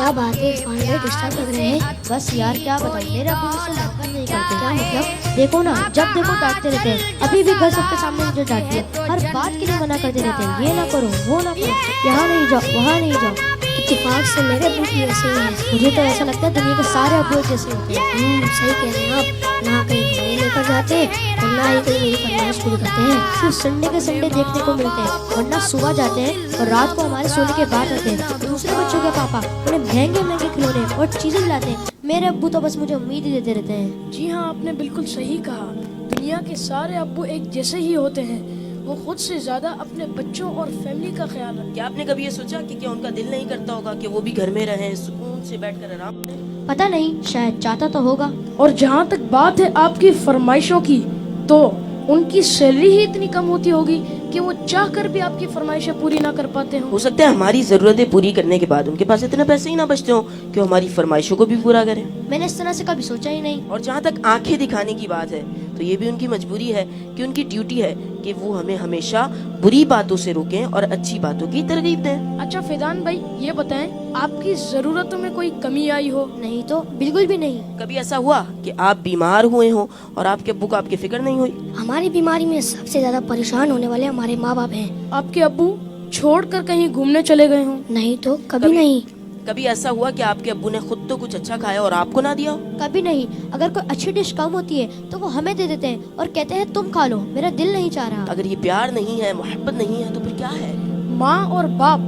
क्या बात है इरफान भाई, डिस्टर्ब लग रहे हैं। बस यार क्या बताऊं, मेरे अब्बू मुझसे मोहब्बत नहीं करते। क्या मतलब? देखो ना, जब देखो डांटते रहते हैं। अभी भी घर सबके सामने मुझे डांटती है, हर बात के लिए मना करते रहते हैं, ये ना करो वो ना करो, यहाँ नहीं जाओ वहाँ नहीं जाओ। इत्तेफाक से मेरे अब्बू भी ऐसे ही हैं। मुझे तो ऐसा लगता है दुनिया के सारे अब्बू एक जैसे होते हैं। सही कह रहे हैं आप। ना कहीं घूमने लेकर जाते और ना ही कहीं मेरी फरमाइश पूरी करते हैं। सिर्फ संडे के संडे देखने को मिलते हैं, वरना सुबह जाते हैं और रात को हमारे सोने के बाद आते हैं। दूसरे बच्चों के पापा उन्हें महंगे महंगे खिलौने और चीजें दिलाते हैं, मेरे अब्बू तो बस मुझे उम्मीद ही देते रहते हैं। जी हाँ, आपने बिल्कुल सही कहा। दुनिया के सारे अब्बू एक जैसे ही होते हैं। वो खुद से ज्यादा अपने बच्चों और फैमिली का ख्याल रखते हैं। क्या आपने कभी ये सोचा कि क्या उनका दिल नहीं करता होगा कि वो भी घर में रहें, सुकून से बैठकर आराम करें? पता नहीं, शायद चाहता तो होगा। और जहाँ तक बात है आपकी फरमाइशों की, तो उनकी सैलरी ही इतनी कम होती होगी कि वो चाह कर भी आपकी फरमाइशें पूरी ना कर पाते हो। हो सकता है हमारी जरूरतें पूरी करने के बाद उनके पास इतने पैसे ही ना बचते हो कि वो हमारी फरमाइशों को भी पूरा करें। मैंने इस तरह से कभी सोचा ही नहीं। और जहाँ तक आंखें दिखाने की बात है, तो ये भी उनकी मजबूरी है कि उनकी ड्यूटी है कि वो हमें हमेशा बुरी बातों से रोकें और अच्छी बातों की तरगीब दें। अच्छा फैजान भाई, ये बताएं, आपकी जरूरतों में कोई कमी आई हो? नहीं तो बिल्कुल भी नहीं। कभी ऐसा हुआ कि आप बीमार हुए हो और आपके अब्बू को आपकी फिक्र नहीं हुई? हमारी बीमारी में सबसे ज्यादा परेशान होने वाले हमारे माँ बाप हैं। आपके अब्बू छोड़कर कहीं घूमने चले गए हों? नहीं तो कभी नहीं। कभी ऐसा हुआ कि आपके अब्बू ने खुद तो कुछ अच्छा खाया और आपको ना दिया हो? कभी नहीं। अगर कोई अच्छी डिश कम होती है तो वो हमें दे देते हैं और कहते हैं तुम खा लो, मेरा दिल नहीं चाह रहा। अगर ये प्यार नहीं है, मोहब्बत नहीं है, तो फिर क्या है? माँ और बाप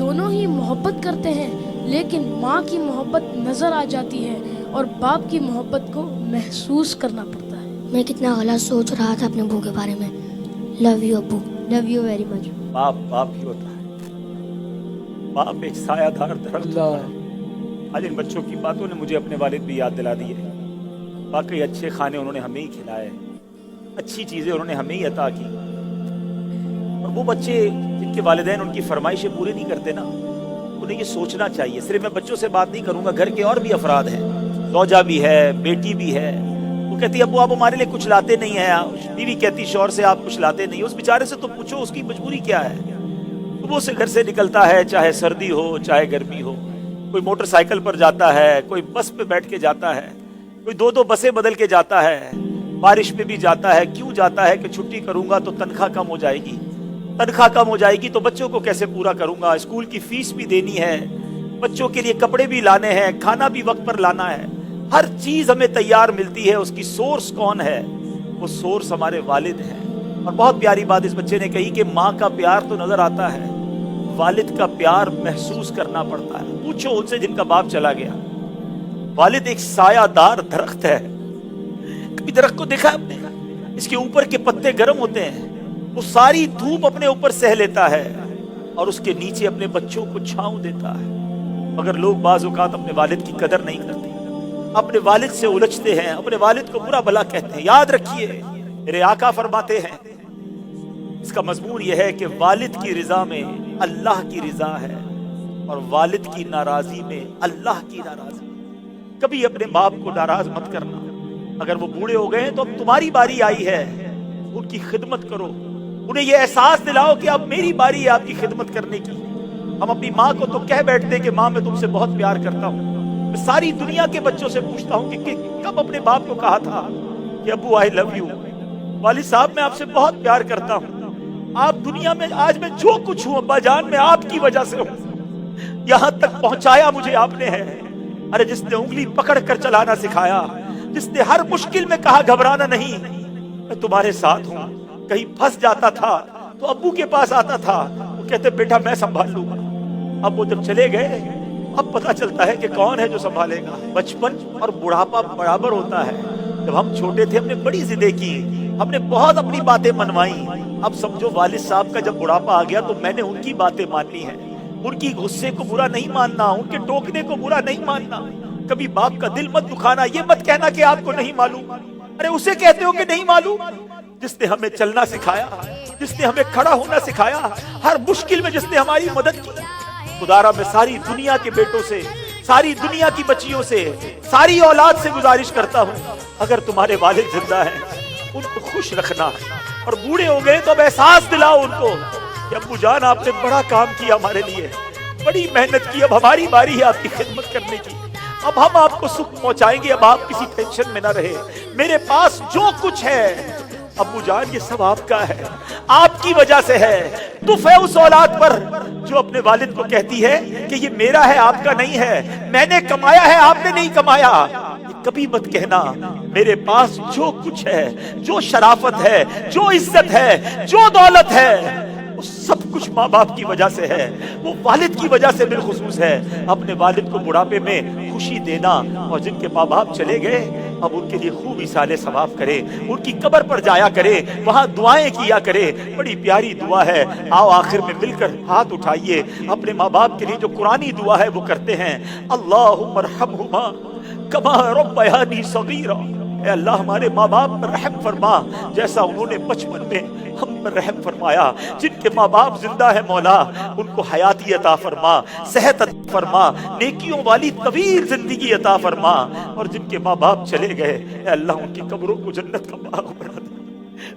दोनों ही मोहब्बत करते हैं, लेकिन माँ की मोहब्बत नजर आ जाती है और बाप की मोहब्बत को महसूस करना पड़ता है। मैं कितना गलत सोच रहा था अपने अब्बू के बारे में। लव यू अब्बू। Love you very much. बाप बाप ही होता है। बाप एक सायादार दरख्त होता है। आज इन बच्चों की बातों ने मुझे अपने वालिद भी याद दिला दी है। वाकई अच्छे खाने उन्होंने हमें ही खिलाए, अच्छी चीजें उन्होंने हमें ही अता की। और वो बच्चे जिनके वालिदैन उनकी फरमाइशें पूरी नहीं करते ना, उन्हें ये सोचना चाहिए। सिर्फ मैं बच्चों से बात नहीं करूंगा, घर के और भी अफराद हैं, zौजा भी है, बेटी भी है। वो कहती है अब्बू आप हमारे लिए कुछ लाते नहीं है। बीवी कहती शौहर से आप कुछ लाते नहीं। उस बेचारे से तो पूछो उसकी मजबूरी क्या है। सुबह से घर से निकलता है, चाहे सर्दी हो चाहे गर्मी हो, कोई मोटरसाइकिल पर जाता है, कोई बस पे बैठ के जाता है, कोई दो दो बसें बदल के जाता है, बारिश में भी जाता है। क्यों जाता है? कि छुट्टी करूंगा तो तनख्वाह कम हो जाएगी, तनख्वाह कम हो जाएगी तो बच्चों को कैसे पूरा करूंगा, स्कूल की फीस भी देनी है, बच्चों के लिए कपड़े भी लाने हैं, खाना भी वक्त पर लाना है। हर चीज हमें तैयार मिलती है। उसकी सोर्स कौन है? वो सोर्स हमारे वालिद हैं। और बहुत प्यारी बात इस बच्चे ने कही कि माँ का प्यार तो नजर आता है, वालिद का प्यार महसूस करना पड़ता है। पूछो उनसे जिनका बाप चला गया। वालिद एक सायादार दरख्त है। कभी दरख्त को देखा आपने? इसके ऊपर के पत्ते गर्म होते हैं, वो सारी धूप अपने ऊपर सह लेता है और उसके नीचे अपने बच्चों को छांव देता है। मगर लोग बाज़ औक़ात अपने वालिद की कदर नहीं करते, अपने वालिद से उलझते हैं, अपने वालिद को बुरा भला कहते हैं। याद रखिए, मेरे आका फरमाते हैं, इसका मजमून यह है कि वालिद की रिजा में अल्लाह की रिजा है और वालिद की नाराजी में अल्लाह की नाराजी। कभी अपने बाप को नाराज मत करना। अगर वो बूढ़े हो गए तो अब तुम्हारी बारी आई है, उनकी खिदमत करो। उन्हें यह एहसास दिलाओ कि अब मेरी बारी है आपकी खिदमत करने की। हम अपनी माँ को तो कह बैठते कि माँ मैं तुमसे बहुत प्यार करता हूँ। मैं सारी दुनिया के बच्चों से पूछता हूँ कि कब अपने बाप को कहा था कि अब्बू आई लव यू, वालिद साहब मैं आपसे बहुत प्यार करता हूँ। आप दुनिया में आज मैं जो कुछ हूँ अब्बा जान, मैं आपकी वजह से हूँ। यहाँ तक पहुंचाया मुझे आपने है। अरे जिसने उंगली पकड़ कर चलाना सिखाया, जिसने हर मुश्किल में कहा घबराना नहीं, मैं तुम्हारे साथ हूँ। कहीं फंस जाता था तो अब्बू के पास आता था, वो कहते बेटा मैं संभाल लूंगा। अब वो जब चले गए, अब पता चलता है कि कौन है जो संभालेगा। बचपन और बुढ़ापा बराबर होता है। जब हम छोटे थे हमने बड़ी जिद्दें की, हमने बहुत अपनी बातें मनवाई। अब समझो वालिद साहब का जब बुढ़ापा आ गया तो मैंने उनकी बातें माननी है। उनकी गुस्से को बुरा नहीं मानना, उनके टोकने को बुरा नहीं मानना। कभी बाप का दिल मत दुखाना, ये मत कहना कि आपको नहीं मालूम। अरे उसे कहते हो कि नहीं मालूम जिसने हमें चलना सिखाया, जिसने हमें खड़ा होना सिखाया, हर मुश्किल में जिसने हमारी मदद की। खुदारा मैं सारी दुनिया के बेटों से, सारी दुनिया की बच्चियों से, सारी औलाद से गुजारिश करता हूँ, अगर तुम्हारे वालिद जिंदा हैं उनको खुश रखना, और बूढ़े हो गए तो अब एहसास दिलाओ उनको कि अब्बू जान आपने बड़ा काम किया हमारे लिए, बड़ी मेहनत की, अब हमारी बारी है आपकी खिदमत करने की। अब हम आपको सुख पहुंचाएंगे, अब आप किसी टेंशन में ना रहे। मेरे पास जो कुछ है अब्बू जान ये सब आपका है, आपकी वजह से है। दुख है उस औलाद पर जो अपने वालिद को कहती है कि ये मेरा है आपका नहीं है, मैंने कमाया है आपने नहीं कमाया। कभी मत कहना मेरे पास जो कुछ है, जो शराफत है, जो इज्जत है, जो दौलत है, वो सब कुछ माँ बाप की वजह से है, वो वालिद की वजह से बिलखुसूस है। अपने वालिद को बुढ़ापे में खुशी देना, और जिनके माँ बाप चले गए अब उनके लिए खूब इसाले सवाब करे, उनकी कब्र पर जाया करे, वहां दुआएं किया करे। बड़ी प्यारी दुआ है, आओ आखिर में मिलकर हाथ उठाइए, अपने माँ बाप के लिए जो कुरानी दुआ है वो करते हैं। अल्लाहुम्मा रहमहुमा कमा रब्बयानी सगीरा। ए अल्लाह हमारे माँ बाप पर रहम फरमा जैसा उन्होंने बचपन में हम पर रहम फरमाया। जिनके माँ बाप जिंदा है मौला उनको हयाती अता फरमा, सेहत अता फरमा, नेकियों वाली तवील जिंदगी अता फरमा। और जिनके माँ बाप चले गए ए अल्लाह उनकी कब्रों को जन्नत का बाग बना दे,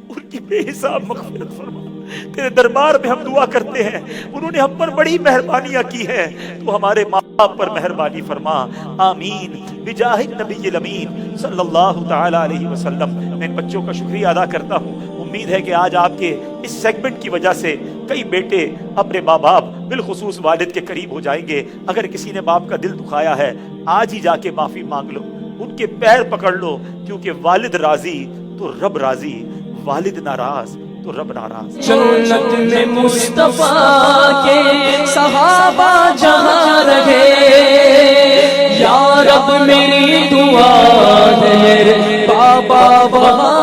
उनकी बेहिसाब मग़फ़िरत फरमा। तेरे दरबार में हम दुआ करते हैं, उन्होंने हम पर बड़ी मेहरबानियां की हैं, तो हमारे माँ बाप पर मेहरबानी फरमा। आमीन बिजाहिद नबील अमीन सल्लल्लाहु तआला अलैहि वसल्लम। मैं इन बच्चों का शुक्रिया अदा करता हूँ। उम्मीद है कि आज आपके इस सेगमेंट की वजह से कई बेटे अपने माँ बाप बिलखुसूस वालिद के करीब हो जाएंगे। अगर किसी ने बाप का दिल दुखाया है आज ही जाके माफी मांग लो, उनके पैर पकड़ लो, क्योंकि वालिद राजी तो रब राजी, वालिद नाराज तो रब नाराज। जन्नत में मुस्तफा के सहाबा जहां रहे, या रब मेरी दुआ है मेरे बाबा वहां